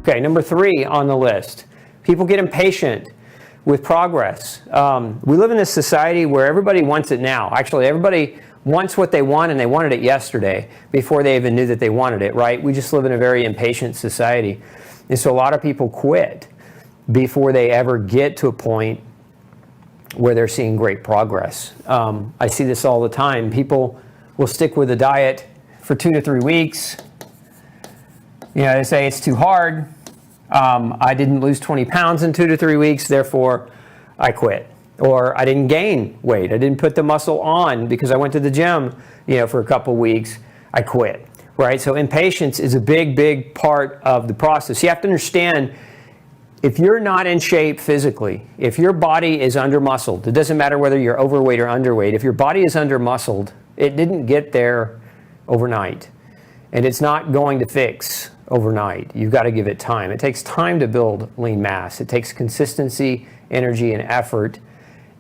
Okay, number 3 on the list. People get impatient with progress. We live in this society where everybody wants it now. Actually, everybody wants what they want, and they wanted it yesterday before they even knew that they wanted it, right? We just live in a very impatient society. And so a lot of people quit before they ever get to a point where they're seeing great progress. I see this all the time. People will stick with a diet for 2 to 3 weeks. You know, they say it's too hard. I didn't lose 20 pounds in 2 to 3 weeks, therefore I quit. Or I didn't gain weight. I didn't put the muscle on because I went to the gym, you know, for a couple weeks. I quit, right? So impatience is a big, big part of the process. You have to understand, if you're not in shape physically, if your body is under-muscled, it doesn't matter whether you're overweight or underweight, if your body is under-muscled, it didn't get there overnight. And it's not going to fix overnight. You've got to give it time. It takes time to build lean mass. It takes consistency, energy, and effort,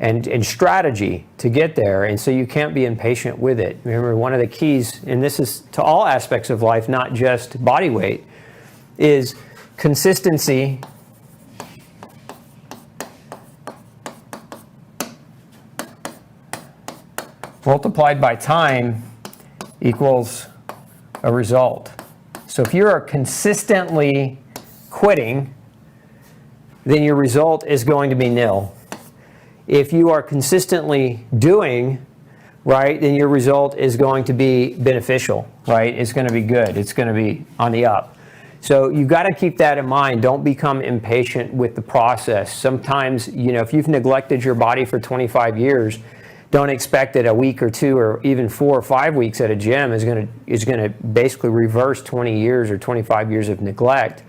and strategy to get there, and so you can't be impatient with it. Remember, one of the keys, and this is to all aspects of life, not just body weight, is consistency multiplied by time equals a result. So if you are consistently quitting, then your result is going to be nil. If you are consistently doing, right, then your result is going to be beneficial, right? It's going to be good. It's going to be on the up. So you've got to keep that in mind. Don't become impatient with the process. Sometimes, you know, if you've neglected your body for 25 years, don't expect that a week or 2 or even 4 or 5 weeks at a gym is going to basically reverse 20 years or 25 years of neglect.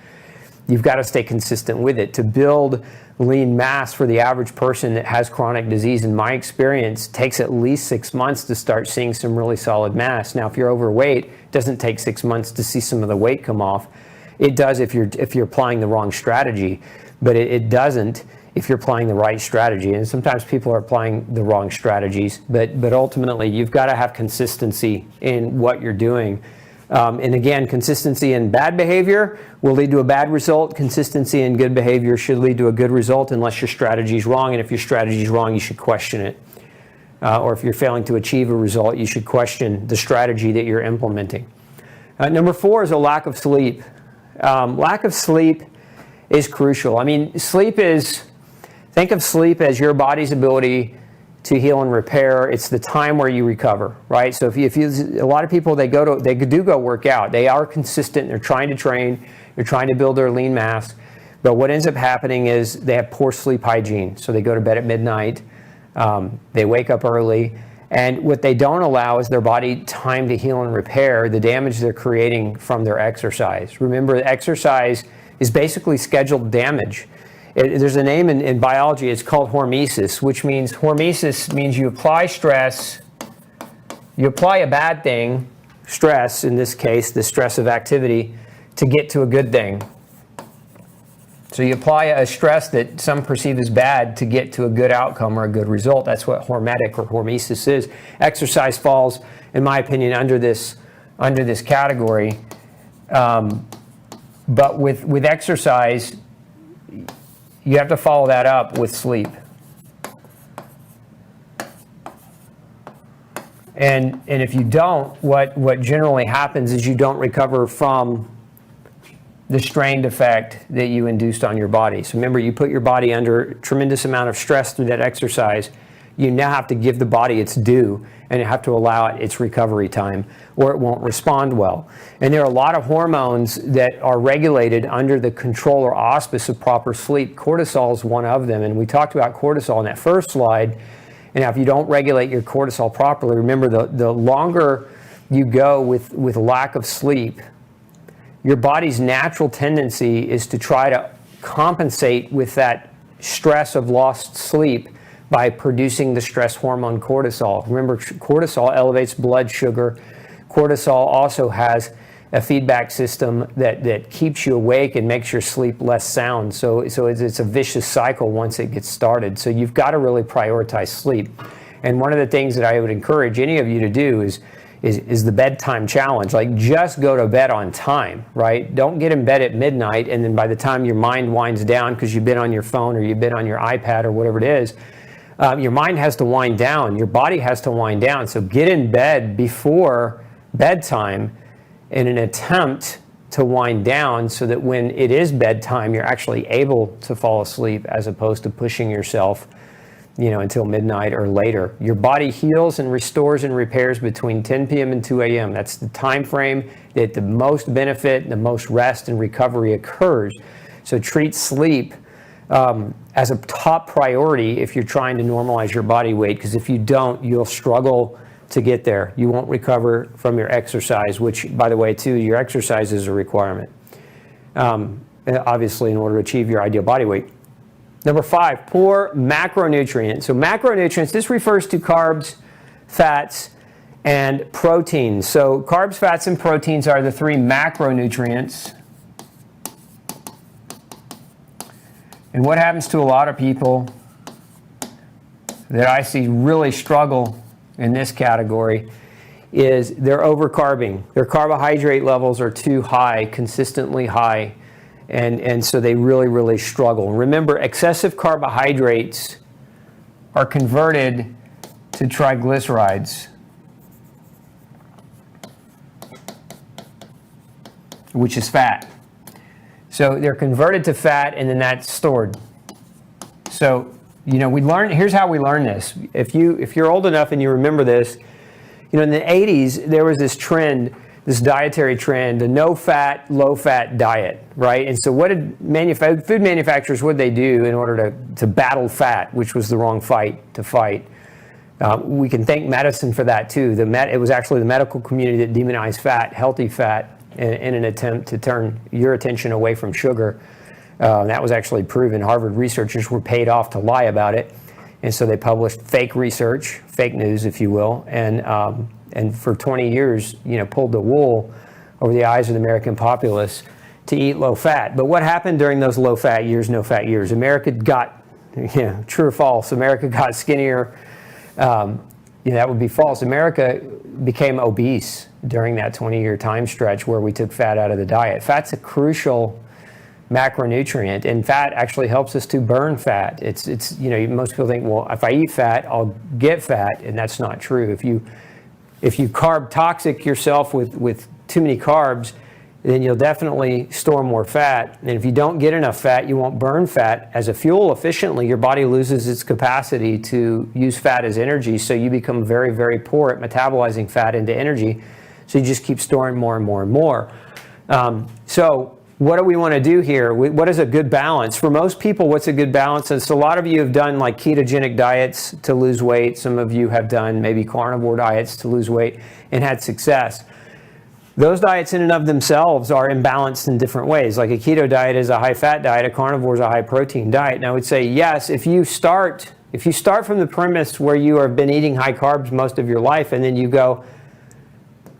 You've got to stay consistent with it. To build lean mass for the average person that has chronic disease, in my experience, takes at least 6 months to start seeing some really solid mass. Now, if you're overweight, it doesn't take 6 months to see some of the weight come off. It does if you're applying the wrong strategy, but it doesn't if you're applying the right strategy. And sometimes people are applying the wrong strategies, but ultimately you've got to have consistency in what you're doing. And again, consistency in bad behavior will lead to a bad result. Consistency in good behavior should lead to a good result unless your strategy is wrong. And if your strategy is wrong, you should question it. Or if you're failing to achieve a result, you should question the strategy that you're implementing. Number 4 is a lack of sleep. Lack of sleep is crucial. I mean, think of sleep as your body's ability to heal and repair. It's the time where you recover, right? So if you a lot of people, they do go work out. They are consistent. They're trying to train. They're trying to build their lean mass. But what ends up happening is they have poor sleep hygiene. So they go to bed at midnight. They wake up early. And what they don't allow is their body time to heal and repair the damage they're creating from their exercise. Remember, exercise is basically scheduled damage. There's a name in biology, it's called hormesis, which means, hormesis means you apply stress, you apply a bad thing, stress in this case, the stress of activity, to get to a good thing. So you apply a stress that some perceive as bad to get to a good outcome or a good result. That's what hormetic or hormesis is. Exercise falls, in my opinion, under this category. But with exercise, you have to follow that up with sleep. And if you don't, what generally happens is you don't recover from the strained effect that you induced on your body. So remember, you put your body under a tremendous amount of stress through that exercise. You now have to give the body its due, and you have to allow it its recovery time, or it won't respond well. And there are a lot of hormones that are regulated under the control or auspice of proper sleep. Cortisol is one of them, and we talked about cortisol in that first slide. And now if you don't regulate your cortisol properly, remember, the longer you go with lack of sleep, your body's natural tendency is to try to compensate with that stress of lost sleep by producing the stress hormone cortisol. Remember, cortisol elevates blood sugar. Cortisol also has a feedback system that keeps you awake and makes your sleep less sound. So it's a vicious cycle once it gets started. So you've got to really prioritize sleep. And one of the things that I would encourage any of you to do is is the bedtime challenge. Like, just go to bed on time, right? Don't get in bed at midnight, and then by the time your mind winds down because you've been on your phone or you've been on your iPad or whatever it is, your mind has to wind down, your body has to wind down. So get in bed before bedtime in an attempt to wind down so that when it is bedtime, you're actually able to fall asleep as opposed to pushing yourself, until midnight or later. Your body heals and restores and repairs between 10 p.m. and 2 a.m. That's the time frame that the most benefit, the most rest and recovery occurs. So treat sleep as a top priority if you're trying to normalize your body weight, because if you don't, you'll struggle to get there. You won't recover from your exercise, which, by the way, too, your exercise is a requirement, obviously, in order to achieve your ideal body weight. Number 5, poor macronutrients. So macronutrients, this refers to carbs, fats, and proteins. So carbs, fats, and proteins are the 3 macronutrients. And what happens to a lot of people that I see really struggle in this category is they're overcarbing. Their carbohydrate levels are too high, consistently high, and so they really, really struggle. Remember, excessive carbohydrates are converted to triglycerides, which is fat. So they're converted to fat, and then that's stored. So, we learn. Here's how we learn this. If you're old enough and you remember this, in the 80s there was this trend, this dietary trend, the no-fat, low-fat diet, right? And so what did food manufacturers, what did they do in order to battle fat, which was the wrong fight to fight? We can thank medicine for that too. It was actually the medical community that demonized fat, healthy fat, in an attempt to turn your attention away from sugar. That was actually proven. Harvard researchers were paid off to lie about it. And so they published fake research, fake news, if you will, and for 20 years, pulled the wool over the eyes of the American populace to eat low fat. But what happened during those low fat years, no fat years? America got, true or false, America got skinnier. That would be false. America became obese during that 20-year time stretch where we took fat out of the diet. Fat's a crucial macronutrient, and fat actually helps us to burn fat. It's most people think, well, if I eat fat, I'll get fat, and that's not true. If you carb toxic yourself with too many carbs, then you'll definitely store more fat. And if you don't get enough fat, you won't burn fat as a fuel efficiently. Your body loses its capacity to use fat as energy, so you become very, very poor at metabolizing fat into energy. So you just keep storing more and more and more. So what do we want to do here? What is a good balance? For most people, what's a good balance? And so a lot of you have done like ketogenic diets to lose weight. Some of you have done maybe carnivore diets to lose weight and had success. Those diets in and of themselves are imbalanced in different ways. Like a keto diet is a high-fat diet, a carnivore is a high-protein diet. And I would say, yes, if you start from the premise where you have been eating high carbs most of your life and then you go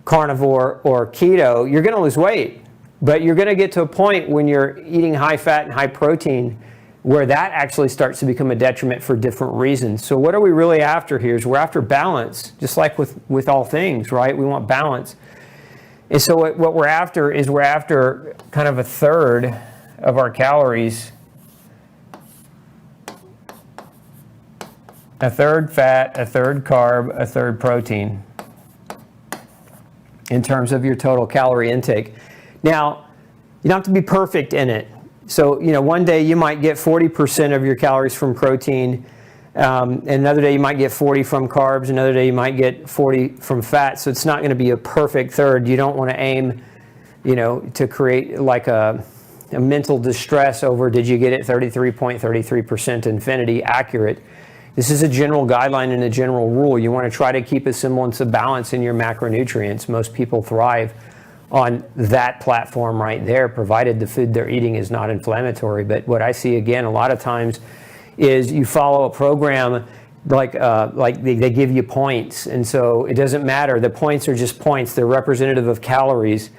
carnivore or keto, you're going to lose weight. But you're going to get to a point when you're eating high fat and high protein where that actually starts to become a detriment for different reasons. So what are we really after here? Is we're after balance, just like with all things, right? We want balance. And so what we're after is we're after kind of a third of our calories, a third fat, a third carb, a third protein in terms of your total calorie intake. Now, you don't have to be perfect in it. So, one day you might get 40% of your calories from protein, and another day you might get 40 from carbs, another day you might get 40 from fat. So it's not going to be a perfect third. You don't want to aim, to create like a mental distress over did you get it 33.33% infinity accurate. This is a general guideline and a general rule. You want to try to keep a semblance of balance in your macronutrients. Most people thrive on that platform right there, provided the food they're eating is not inflammatory. But what I see again a lot of times is you follow a program like they give you points, and so it doesn't matter. The points are just points. They're representative of calories,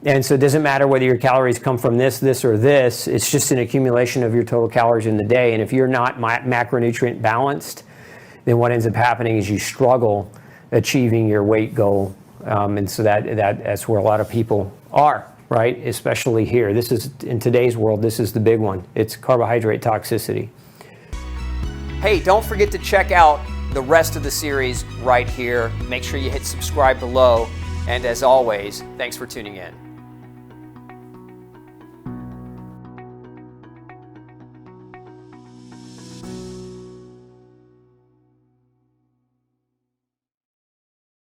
and so it doesn't matter whether your calories come from this, or this. It's just an accumulation of your total calories in the day. And if you're not macronutrient balanced, then what ends up happening is you struggle achieving your weight goal And so that's where a lot of people are, right? Especially here. This is, in today's world, this is the big one. It's carbohydrate toxicity. Hey, don't forget to check out the rest of the series right here. Make sure you hit subscribe below. And as always, thanks for tuning in.